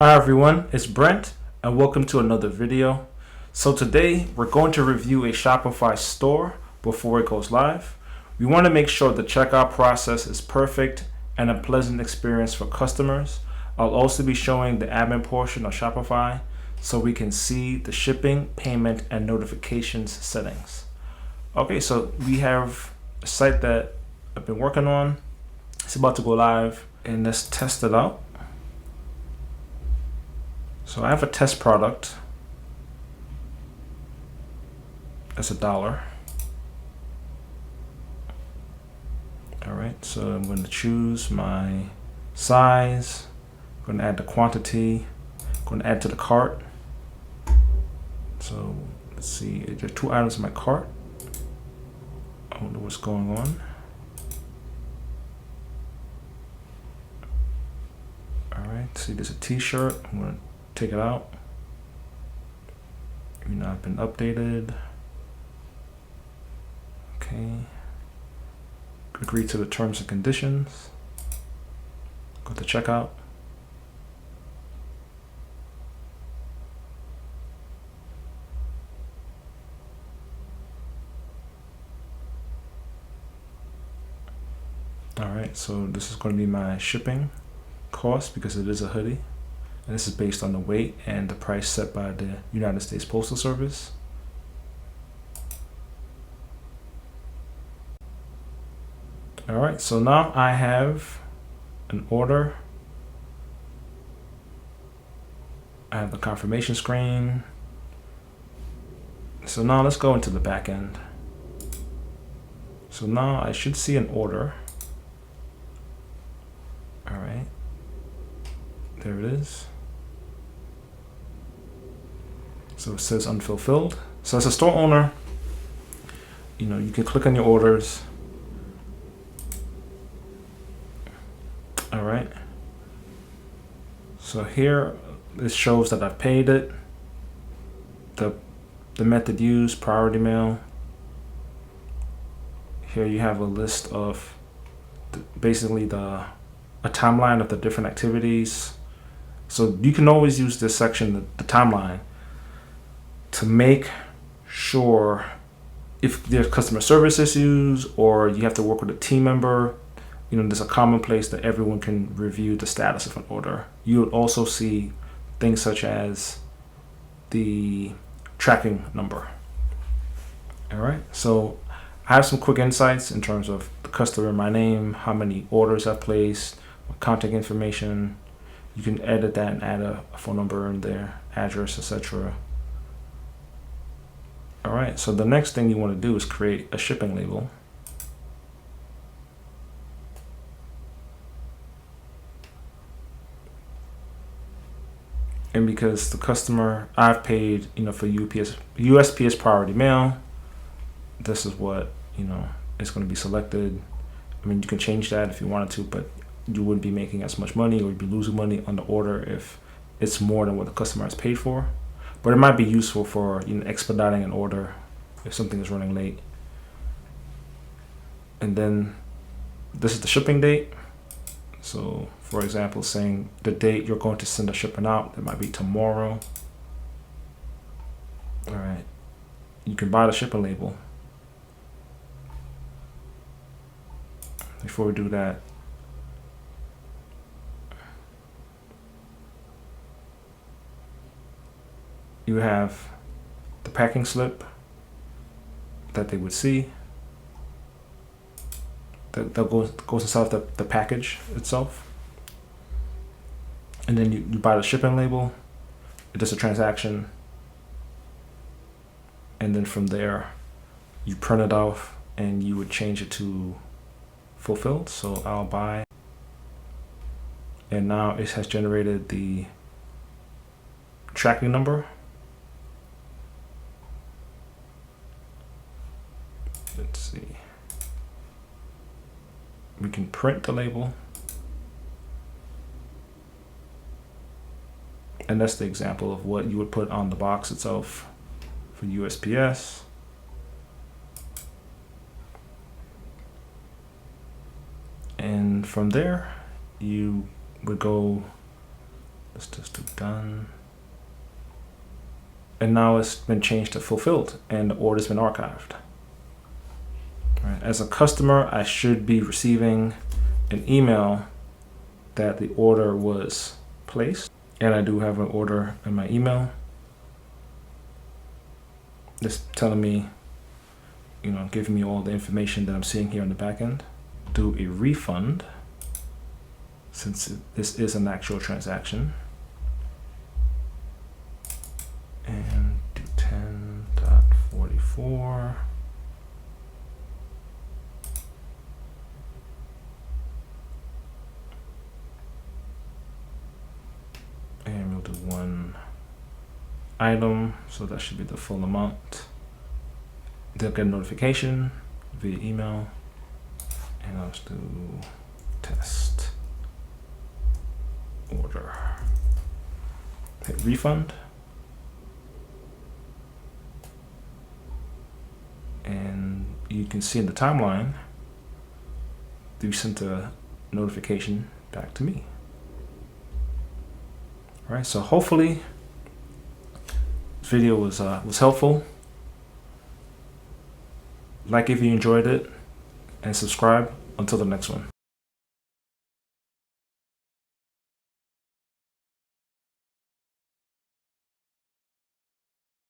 Hi everyone, it's Brent and welcome to another video. So today we're going to review a Shopify store before it goes live. We want to make sure the checkout process is perfect and a pleasant experience for customers. I'll also be showing the admin portion of Shopify so we can see the shipping, payment, and notifications settings. Okay, so we have a site that I've been working on. It's about to go live and let's test it out. So I have a test product. That's $1. All right, so I'm going to choose my size. I'm going to add the quantity. I'm going to add to the cart. So let's see, there are 2 items in my cart. I wonder what's going on. All right, see, there's a t-shirt. I'm going to take it out. I've been updated. Okay. Agree to the terms and conditions. Go to checkout. All right, so this is going to be my shipping cost because it is a hoodie. And this is based on the weight and the price set by the United States Postal Service. All right, so now I have an order. I have the confirmation screen. So now let's go into the back end. So now I should see an order. All right, there it is. So it says unfulfilled. So as a store owner, you can click on your orders. All right. So here it shows that I've paid it. The method used, priority mail. Here you have a list of basically a timeline of the different activities. So you can always use this section, the timeline, to make sure if there's customer service issues or you have to work with a team member, there's a common place that everyone can review the status of an order. You would also see things such as the tracking number. All right, so I have some quick insights in terms of the customer, my name, how many orders I've placed, my contact information. You can edit that and add a phone number in there, address, etc. All right, so the next thing you want to do is create a shipping label. And because the customer, I've paid, for USPS priority mail, this is what, is going to be selected. I mean, you can change that if you wanted to, but you wouldn't be making as much money or you'd be losing money on the order if it's more than what the customer has paid for. But it might be useful for expediting an order if something is running late. And then this is the shipping date. So for example, saying the date you're going to send a shipment out, that might be tomorrow. All right, you can buy the shipping label. Before we do that, you have the packing slip that they would see. That goes inside the package itself. And then you buy the shipping label. It does a transaction. And then from there, you print it off and you would change it to fulfilled. So I'll buy. And now it has generated the tracking number. Let's see. We can print the label. And that's the example of what you would put on the box itself for USPS. And from there, you would go Let's just do done. And now it's been changed to fulfilled and the order's been archived. All right. As a customer, I should be receiving an email that the order was placed. And I do have an order in my email. Just telling me, giving me all the information that I'm seeing here on the back end. Do a refund, since this is an actual transaction. And do 10.44. And we'll do one item, so that should be the full amount. They'll get a notification via email. And let's do test order. Hit refund. And you can see in the timeline, they sent a notification back to me. All right, so hopefully this video was helpful. Like if you enjoyed it, and subscribe until the next one.